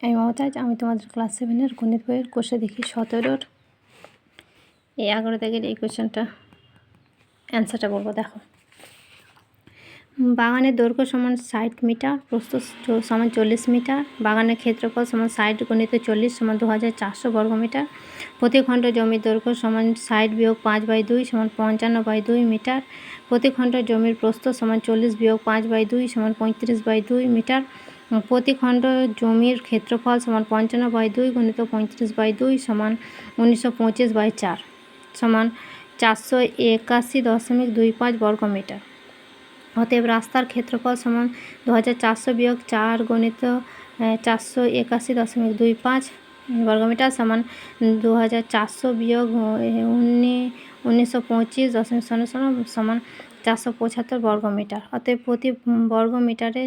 আমি মমতাজ। আমি তোমাদের ক্লাস 7-এর গণিত বইয়ের কোষে দেখি 17-র এই 11 দাগের এই কোয়েশ্চেনটা অ্যান্সারটা বলবো। দেখো, বাগানের দৈর্ঘ্য সমান 60 মিটার, প্রস্থ সমান 40 মিটার, বাগানের ক্ষেত্রফল সমান 60 গুণিত 40 সমান 2400 বর্গমিটার, প্রতি খণ্ড জমির দৈর্ঘ্য সমান 60 বিয়োগ 5/2 সমান 55/2 মিটার, প্রতি খণ্ড জমির প্রস্থ সমান 40 বিয়োগ 5/2 সমান 35/2 মিটার, প্রতি খণ্ড জমির ক্ষেত্রফল সমান 55/2 গুণিত 35/2 সমান 1925/4 সমান 481.25 বর্গমিটার। অতএব রাস্তার ক্ষেত্রফল সমান 2400 বিয়োগ 4 গুণিত 481.25 বর্গমিটার সমান 2400 বিয়োগ 1925.00 সমান 475 বর্গমিটার। অতএব প্রতি বর্গমিটারে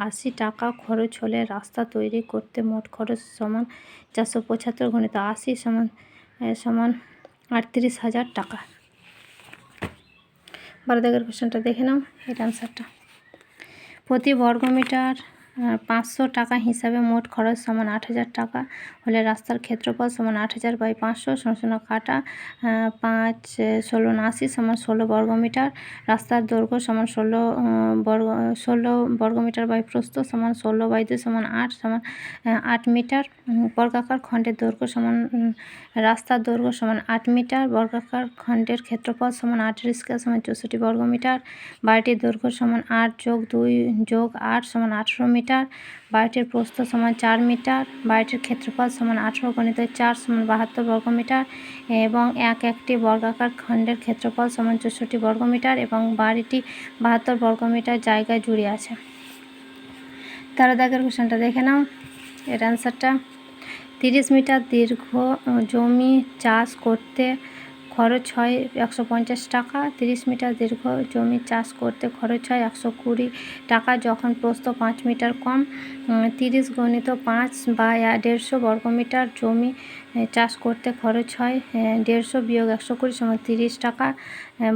80 টাকা খরচ হলে রাস্তা তৈরি করতে মোট খরচ সমান 475 গুণিত 80 সমান 38,000 টাকা। 12 দাগের কোশ্চেনটা দেখে নাও, এর অ্যান্সারটা। প্রতি বর্গমিটার 500 টাকা হিসাবে মোট খরচ সমান 8,000 টাকা হলে রাস্তার ক্ষেত্রফল সমান 8,000/500 / কাটা 5 16 80 সমান 16 বর্গমিটার। রাস্তার দৈর্ঘ্য সমান 16 বর্গমিটার বাই প্রস্থ সমান 16/2 সমান 8 সমান 8 মিটার। বর্গাকার খণ্ডের দৈর্ঘ্য সমান রাস্তার দৈর্ঘ্য সমান 8 মিটার, বর্গাকার খণ্ডের ক্ষেত্রফল সমান 8 স্কয়ার সমান 64 বর্গমিটার। বাড়িটির দৈর্ঘ্য সমান 8 যোগ 2 যোগ 8 সমান 18 মিটার। বাড়িটির প্রস্থ সমান 4 মিটার। বাড়িটির ক্ষেত্রফল সমান 18 গুণিত 4 সমান 72 বর্গমিটার এবং একটি বর্গাকার খণ্ডের ক্ষেত্রফল সমান 64 বর্গমিটার এবং বাড়িটি 72 বর্গমিটার জায়গায় জুড়ে আছে। 13 দাগের কোশ্চেনটা দেখে নাও, এর অ্যান্সারটা। 30 মিটার দীর্ঘ জমি চাষ করতে খরচ হয় 150 টাকা। 30 মিটার দীর্ঘ জমি চাষ করতে খরচ হয় 120 টাকা যখন প্রস্থ 5 মিটার কম। 30 গুণিত 5 বা 150 বর্গমিটার জমি চাষ করতে খরচ হয় 150 বিয়োগ 120 সমান 30 টাকা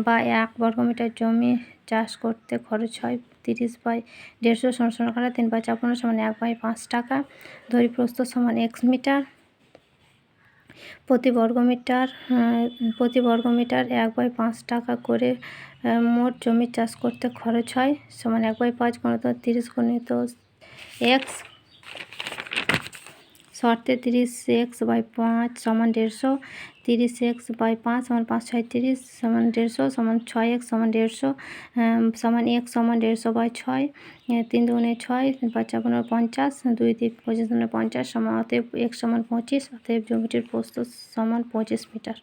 বা 1 বর্গমিটার জমি চাষ করতে খরচ হয় 30/150 সমান কাটা 3/54 সমান 1/5 টাকা। ধরি প্রস্থ সমান x মিটার। প্রতি বর্গমিটার 1/5 টাকা করে মোট জমি চাষ করতে খরচ হয় সমান 1/5 গুণিত 30 গুণিত x শর্তে 30x/5 সমান 150, 30x/5 সমান 5 6 30 সমান 150 সমান 6x সমান 150 সমান x সমান 150/6 3 দুগুণে 6 5 4 50 2 3 25 50 সমান। অতএব x সমান 25। অতএব জমিটির প্রস্থ সমান 25 মিটার।